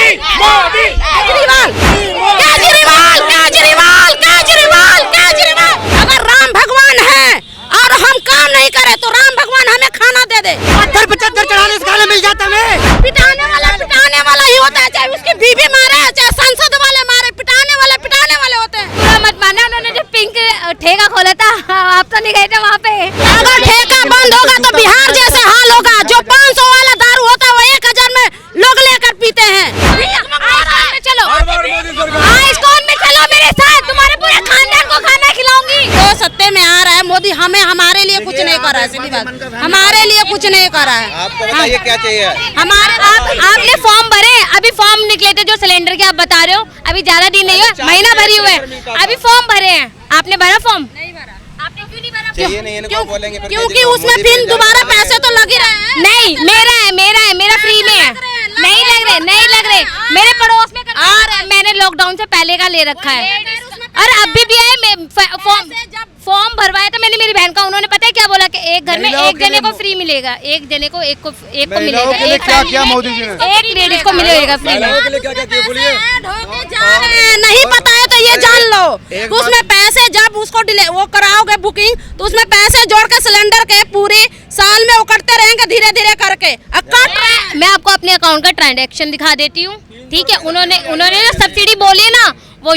मोदी केजरीवाल केजरीवाल केजरीवाल केजरीवाल केजरीवाल। अगर राम भगवान है और हम काम नहीं करे तो राम भगवान हमें खाना दे दे। 75 चढ़ाने से खाना मिल जाता है। पिटाने वाला ही होता है, चाहे उसकी बीवी मारे चाहे संसद वाले मारे, पिटाने वाले होते हैं। पूरा मत मानना, उन्होंने जो पिंक ठेका खोला था, आप तो नहीं गए थे वहाँ पे। अगर ठेका बंद होगा तो बिहार जैसा हाल होगा। जो 500 वाला दारू होता है वो 1000 में लोग लेकर पीते हैं। चलो आइसकॉन में चलो मेरे साथ, तुम्हारे पूरे खानदान को खाना खिलाऊंगी। तो सत्ते में आ रहा है मोदी, हमारे लिए कुछ नहीं कर रहा है। सीधी बात, हमारे लिए कुछ नहीं कर रहा है। आपको बताइए क्या चाहिए? आपने फॉर्म भरे, अभी फॉर्म निकले थे जो सिलेंडर के आप बता रहे हो, अभी ज्यादा दिन नहीं हुआ, महीना भरी हुआ है, अभी फॉर्म भरे हैं। आपने भरा फॉर्म? नहीं भरा। आपने क्यों नहीं भरा? चाहिए नहीं इनको बोलेंगे फिर क्योंकि उसमें फिर दोबारा पैसे तो लग ही रहे हैं। नहीं, मेरा फ्री में है। नहीं लग रहे। मेरे पड़ोस में मैंने लॉकडाउन से पहले का ले रखा है और अभी भी है। फॉर्म भरवाया था मैंने मेरी बहन का, उन्होंने पता है क्या बोला कि एक घर में एक जने को फ्री मिलेगा, एक जने को एक को मिलेगा। क्या क्या मोदी जी ने एक लेडीज को मिलेगा फ्री में। नहीं पता है तो ये जान लो, तो उसमें पैसे जब उसको वो कराओगे बुकिंग तो उसमें पैसे जोड़ के सिलेंडर के पूरे साल में वो कटते रहेंगे धीरे धीरे करके। मैं आपको अपने अकाउंट का ट्रांजैक्शन दिखा देती हूँ, ठीक है। उन्होंने ना सब्सिडी बोली ना, वो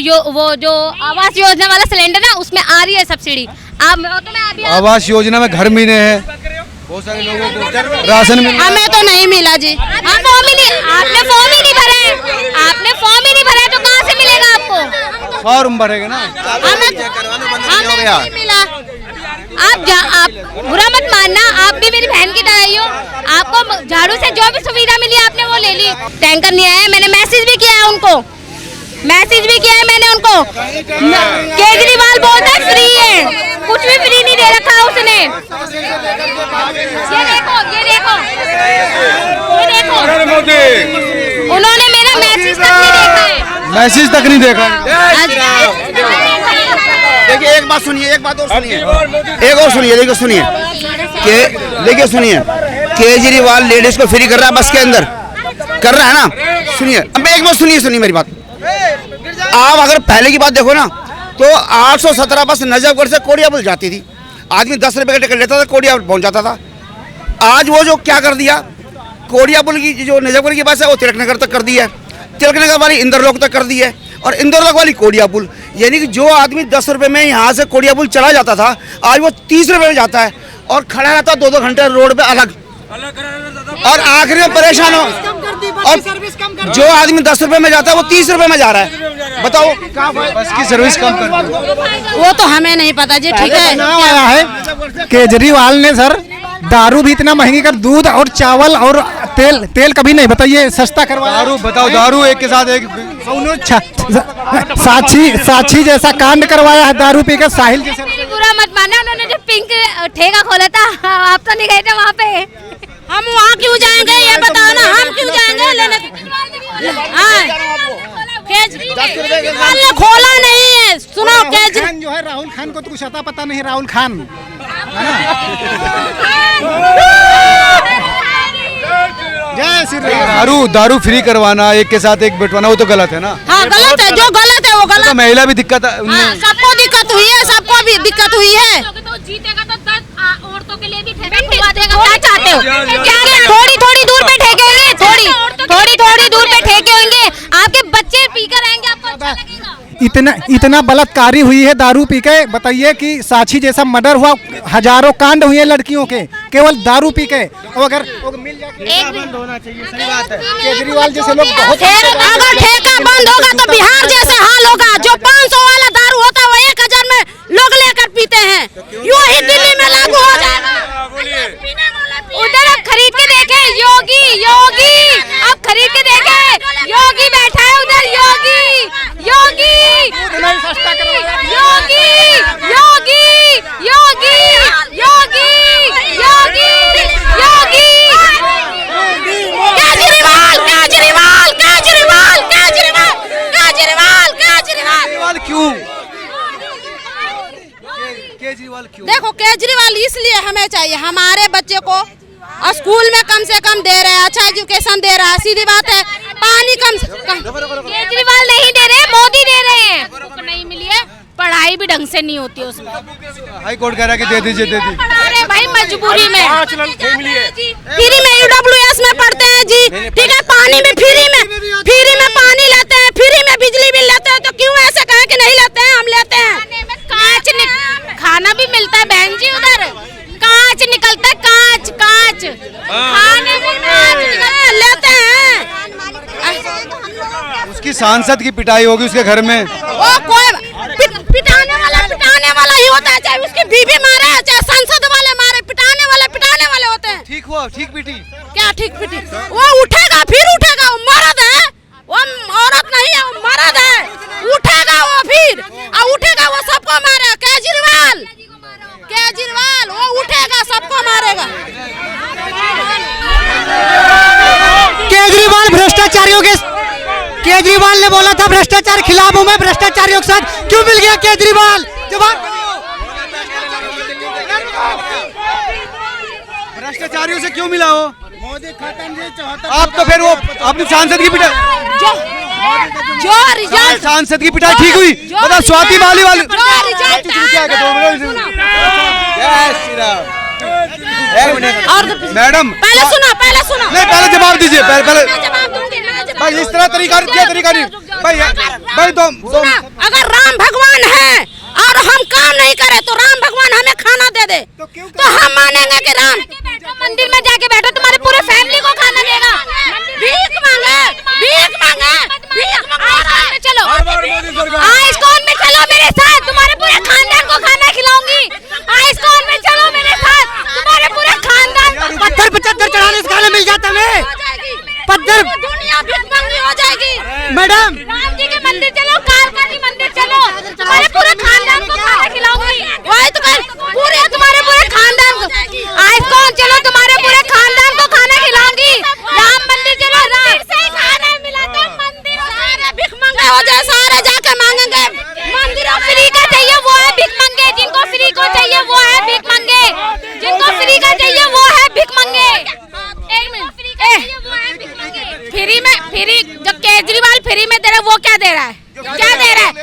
जो आवास योजना वाला सिलेंडर ना उसमें आ रही है सब्सिडी। आवास योजना में घर मिले हैं बहुत सारे लोगों को, राशन मिला। हमें तो नहीं मिला जी। आपने फॉर्म ही नहीं भरा है, तो कहाँ से मिलेगा आपको? फॉर्म भरेगा ना। हमें नहीं मिला। आप बुरा मत मानना, आप भी मेरी बहन की तरह ही हो। आपको झाड़ू से जो भी सुविधा मिली आपने वो ले ली। टैंकर नहीं आया, मैंने मैसेज भी किया है उनको, केजरीवाल बोलता है फ्री है, कुछ भी फ्री नहीं दे रखा उसने। ये देखो उन्होंने मेरा मैसेज तक नहीं देखा है। देखिए एक बात सुनिए, एक बात और सुनिए, देखिए सुनिए, केजरीवाल लेडीज को फ्री कर रहा है बस के अंदर, कर रहा है ना। सुनिए अब एक बात सुनिए मेरी बात। आप अगर पहले की बात देखो ना तो 817 बस नजफगढ़ से कोडियापुल जाती थी, आदमी 10 रुपए का टिकट लेता था, कोडियापुल पहुंच जाता था। आज वो जो क्या कर दिया, कोडियापुल की जो नजफगढ़ की बस है वो तिलकनगर तक कर दी है, तिलकनगर वाली इंदरलोक तक कर दी है और इंदरलोक वाली कोडियापुल। यानी कि जो आदमी 10 रुपए में यहाँ से कोडियापुल चला जाता था आज वो 30 रुपए में जाता है और खड़ा रहता 2-2 घंटे रोड पे अलग, और आखिर में परेशान हो। और जो आदमी 10 रुपए में जाता है वो 30 रुपए में जा रहा है। बताओ बस की सर्विस कम कर, वो तो हमें नहीं पता जी। ठीक है, आया है केजरीवाल ने सर दारू भी इतना महंगी कर, दूध और चावल और तेल कभी नहीं बताइए सस्ता करवाया। दारू बताओ, दारू एक के साथ एक साक्षी जैसा कांड करवाया है दारू पी कर, साहिल जैसे। बुरा मत मानना, उन्होंने जो पिंक ठेका खोला था, आप तो नहीं गए थे वहाँ पे। हम वहाँ क्यों जाएंगे ये बताओ ना, हम क्यों जाएंगे लेने? केजरीवाल ने खोला नहीं है। सुनो केजरीवाल जो है राहुल खान को तो कुछ आता पता नहीं, राहुल खान है ना। जय श्री राम। दारू फ्री करवाना, एक के साथ एक बैठवाना, वो तो गलत है ना। हाँ गलत है, जो गलत है वो गलत। तो महिला भी दिक्कत, सबको दिक्कत हुई है, सबको भी दिक्कत हुई है। तो जीतेगा तो 10 औरतों के लिए भी ठेका खुलवा देगा। क्या चाहते हो? थोड़ी दूर पे ठेके होंगे, थोड़ी दूर पे ठेके होंगे, आपके बच्चे पीकर आएंगे, आपको अच्छा लगेगा? इतना बलात्कारी हुई है दारू पी के। बताइए कि साक्षी जैसा मर्डर हुआ, हजारों कांड हुए लड़कियों के केवल दारू पी के। अगर मिल जाए होना चाहिए, सही बात है। केजरीवाल जैसे लोग बहुत, अगर ठेका बंद होगा तो बिहार जैसा हाल होगा। जो 500 वाला दारू होता है वो 1000 में लोग लेकर पीते हैं। यूं ही दिल्ली में लागू हो जाएगा। उधर आप खरीद के देखे, योगी आप खरीद के देखे, योगी बैठा है उधर, योगी केजरीवाल क्यों? देखो केजरीवाल इसलिए हमें चाहिए, हमारे बच्चे को स्कूल में कम से कम दे रहे हैं, अच्छा एजुकेशन दे रहा है। सीधी बात है, पानी कम पढ़ाई भी ढंग से नहीं होती उसमें। हाई कोर्ट कह रहा है कि दे दीजिए दे दीजिए। पढ़ा रहे भाई मजबूरी में। फ्री में UWS में पढ़ते हैं जी, ठीक है। पानी भी फ्री में पानी लेते हैं, फ्री में बिजली बिल लेते हैं, तो क्यों ऐसे कहें कि नहीं लेते हैं? हम लेते हैं। खाना भी मिलता है बहन जी, उधर कांच निकलता है, कांच खाने में कांच निकलता है, लेते हैं। उसकी सांसद की पिटाई होगी उसके घर में। वो कोई पिटाने वाला ही होता है, चाहे उसकी बीवी मारे चाहे संसद वाले मारे, पिटाने वाले होते हैं। ठीक हुआ, ठीक पिटी। क्या ठीक पिटी? वो उठेगा फिर उठेगा, वो मर्द है, वो औरत नहीं है, वो मर्द है। उठेगा वो फिर उठेगा, वो सबको मारेगा। केजरीवाल वो उठेगा सबको मारेगा। केजरीवाल भ्रष्टाचारियों के, केजरीवाल ने बोला था भ्रष्टाचार खिलाफ हूं मैं, भ्रष्टाचारियों के साथ क्यों मिल गया केजरीवाल? जवाब। भ्रष्टाचारियों से क्यों मिला हो? मोदी आप तो फिर वो अपनी सांसद की पिटाई, जो रिजल्ट सांसद की पिटाई ठीक हुई? मतलब स्वाति बाली वाली और मैडम पहले सुनो नहीं, पहले जवाब दीजिए। पहले जवाब दूंगी मैं। भाई इस तरह तरीका नहीं भाई तो अगर राम भगवान है और हम काम नहीं करें तो राम भगवान हमें खाना दे दे तो हम मानेंगे कि राम। मंदिर में जाके बैठो, तुम्हारे पूरे फैमिली को खाना देगा। भीख मांगे चलो आइस्कॉन में चलो मेरे साथ, तुम्हारे पूरे खानदान को खाना खिलाऊंगी। आइस्कॉन में चलो मेरे साथ, तुम्हारे पूरे खानदान को। पत्थर 75 चढ़ाने से खाना मिल जाता है। पत्थर दुनिया भीखमंगी हो जाएगी। मैडम राम जी के मंदिर चलो, कालकाजी मंदिर चलो, तुम्हारे पूरे खानदान को खाना खिलाऊंगी। वही तो पूरे तुम्हारे पूरे खानदान को। आइस्कॉन चलो, तुम्हारे पूरे खानदान को खाना खिलाऊंगी। राम मंदिर चलो, राम से ही खाना मिलाता है। मंदिर सारे भीखमंगे हो जाए, सारे जाके मांगेंगे। मंदिरों फ्री का चाहिए वो है भीख मंगे, जिनको फ्री को चाहिए वो है भीख मंगे, जिनको फ्री का चाहिए वो है भीख मंगे। एक मिनट, फ्री जो केजरीवाल फ्री में दे रहा है वो क्या दे रहा है?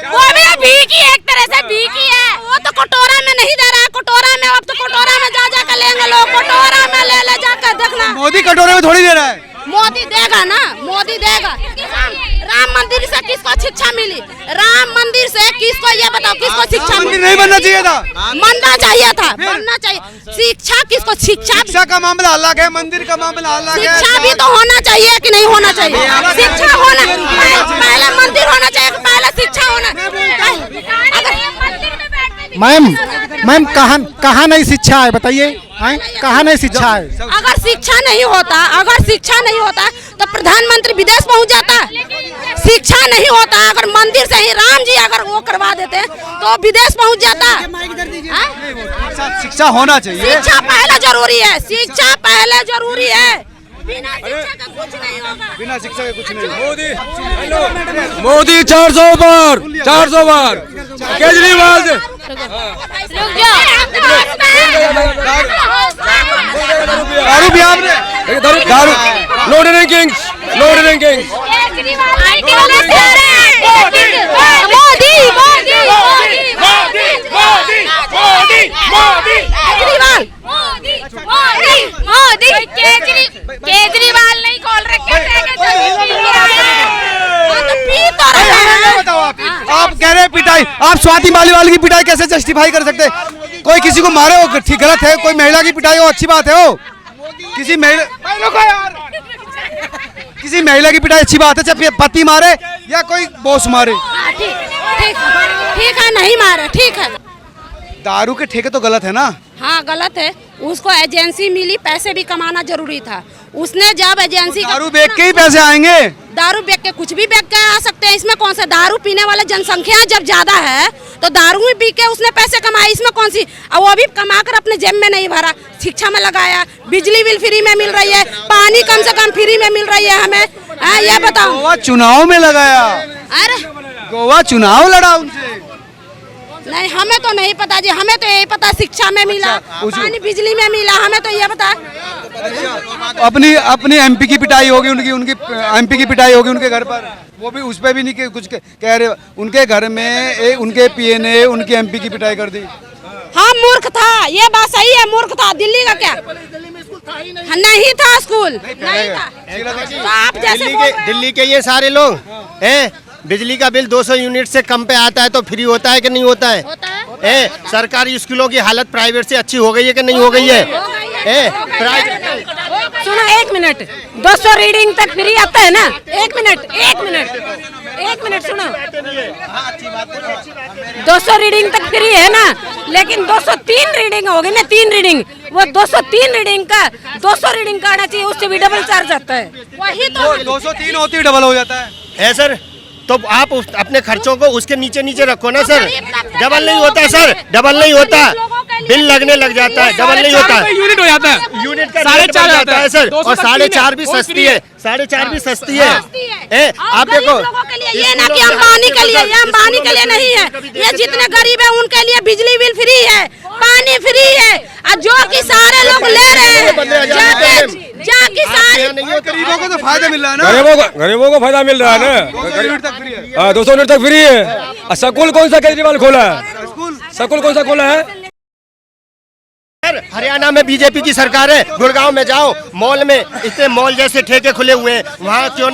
वो भी भीख ही, एक तरह से भीख ही है। वो तो कटोरा में नहीं दे रहा है, कटोरा में अब तो कटोरा में जा कर लेंगे लोग, कटोरा में ले जाकर देखना। मोदी कटोरे में थोड़ी दे रहा है। मोदी देगा ना, मोदी देगा। राम मंदिर से किसको शिक्षा मिली? राम मंदिर से किसको, ये बताओ किसको शिक्षा मिली? नहीं बनना चाहिए था, बनना चाहिए। शिक्षा किसको? शिक्षा का मामला अलग है, मंदिर का मामला अलग है। शिक्षा भी तो होना चाहिए कि नहीं होना चाहिए? शिक्षा होना, पहले मंदिर होना चाहिए, पहले शिक्षा होना। मैम कहाँ नहीं शिक्षा है बताइए, कहाँ नहीं शिक्षा है? अगर शिक्षा नहीं होता तो प्रधानमंत्री विदेश पहुंच जाता। शिक्षा नहीं होता, अगर मंदिर से ही राम जी अगर वो करवा देते तो विदेश पहुंच जाता। शिक्षा होना चाहिए, शिक्षा पहले जरूरी है, शिक्षा पहले जरूरी है। बिना शिक्षा का कुछ नहीं होगा, बिना शिक्षा के कुछ नहीं। मोदी 400 बार केजरीवाल दारू भी आपने दारू नो ड्रिंकिंग केजरीवाल नहीं खोल रखे। आप कह रहे हैं पिटाई, आप स्वाति मालीवाल की पिटाई कैसे जस्टिफाई कर सकते हैं? कोई किसी को मारे हो ठीक गलत है, कोई महिला की पिटाई हो अच्छी बात है, हो किसी महिला की पिटाई अच्छी बात है, चाहे पति मारे या कोई बॉस मारे। ठीक है, नहीं मारे, ठीक है। दारू के ठेके तो गलत है ना? हाँ गलत है, उसको एजेंसी मिली, पैसे भी कमाना जरूरी था। उसने जब एजेंसी दारू बेच के ही पैसे आएंगे, दारू बेच के कुछ भी बेच के आ सकते हैं। इसमें कौन सा, दारू पीने वाले जनसंख्या जब ज्यादा है तो दारू में पी के उसने पैसे कमाए, इसमें कौन सी? और वो भी कमा कर अपने जेब में नहीं भरा, शिक्षा में लगाया, बिजली बिल फ्री में मिल रही है, पानी कम से कम फ्री में मिल रही है हमें। ये बताओ, गोवा चुनाव में लगाया, अरे गोवा चुनाव लड़ा उनसे। नहीं, हमें तो नहीं पता जी, हमें तो यही पता शिक्षा में मिला, पानी बिजली में मिला, हमें तो ये पता। अपनी अपनी एमपी की पिटाई होगी, उनकी उनकी एमपी की पिटाई होगी उनके घर पर, वो भी उस पर भी नहीं कि कुछ कह रहे। उनके घर में उनके पीए ने उनकी एमपी की पिटाई कर दी। हाँ मूर्ख था, ये बात सही है, मूर्ख था। दिल्ली का क्या नहीं था स्कूल, नहीं था। तो आप जैसे दिल्ली के ये सारे लोग हैं, बिजली का बिल 200 यूनिट से कम पे आता है तो फ्री होता है कि नहीं होता है? सरकारी स्कूलों की हालत प्राइवेट से अच्छी हो गई है कि नहीं हो गई है? सुनो 1 मिनट, 200 रीडिंग तक फ्री आता है ना? 1 मिनट सुनो, 200 रीडिंग तक फ्री है ना, लेकिन 203 रीडिंग होगी ना, 3 रीडिंग, वो 203 रीडिंग का 200 रीडिंग का आना चाहिए, उससे भी डबल चार्ज आता है। वही तो 203 होती डबल हो जाता है सर। तो आप अपने खर्चों को उसके नीचे नीचे रखो ना सर। डबल नहीं होता सर, डबल नहीं होता, बिल लगने लग जाता है, डबल नहीं होता। यूनिट हो जाता है, यूनिट का 4.5 आता है सर, और 4.5 भी सस्ती है, 4.5 भी सस्ती है। आप देखो, ये ना कि अंबानी के लिए, ये अंबानी के लिए नहीं है, ये जितने गरीब है उनके लिए बिजली बिल फ्री है, पानी फ्री है, और जो कि सारे लोग ले रहे हैं, जाके सारे गरीबों को तो फायदा मिल रहा है ना, गरीबों को फायदा मिल रहा है ना, 200 यूनिट तक फ्री है। स्कूल कौन सा केजरीवाल खोला है? स्कूल कौन सा खोला है? हरियाणा में बीजेपी की सरकार है, गुड़गांव में जाओ, मॉल में इतने मॉल जैसे ठेके खुले हुए हैं, वहाँ क्यों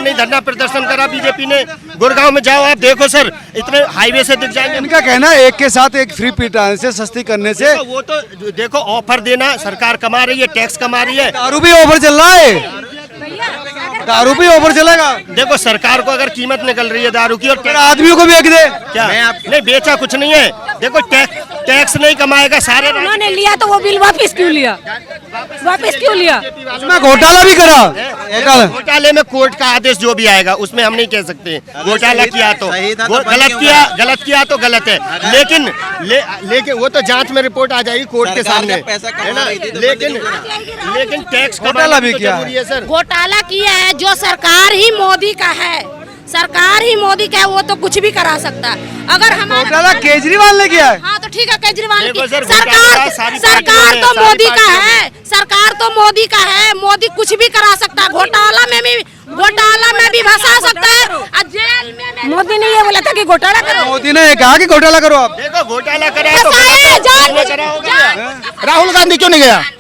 नहीं धरना प्रदर्शन करा बीजेपी ने? गुड़गांव में जाओ, आप देखो सर, इतने हाईवे से दिख जाएंगे। इनका कहना है एक के साथ एक फ्री पिटाने से, सस्ती करने से। वो तो देखो ऑफर देना, सरकार कमा रही है, टैक्स कमा रही है। दारू भी ऑफर चल रहा है, दारू भी ऑफर चलेगा। देखो सरकार को अगर कीमत निकल रही है दारू की, और आदमियों को बेच दे क्या? नहीं बेचा कुछ नहीं है। देखो टैक्स नहीं कमाएगा सारे। उन्होंने लिया तो वो बिल वापस क्यों लिया? उसमें घोटाला भी करा। घोटाले में कोर्ट का आदेश जो भी आएगा उसमें हम नहीं कह सकते घोटाला किया तो गलत किया तो गलत है, लेकिन वो तो जांच में रिपोर्ट आ जाएगी कोर्ट के सामने, है ना? लेकिन टैक्स घोटाला भी किया है सर। घोटाला किया है जो सरकार ही मोदी का है, सरकार ही मोदी का है, वो तो कुछ भी करा सकता है। अगर हमारा घोटाला केजरीवाल ने किया है। हाँ तो ठीक है, केजरीवाल की सर, सरकार तो मोदी का है, सरकार तो मोदी का है, मोदी कुछ भी करा सकता है। घोटाला में भी फंसा सकता है, और जेल में मोदी ने ये बोला था कि घोटाला करो। मोदी ने कहा कि घोटाला करो। आप देखो घोटाला करा तो राहुल राहुल गांधी क्यों नहीं गया?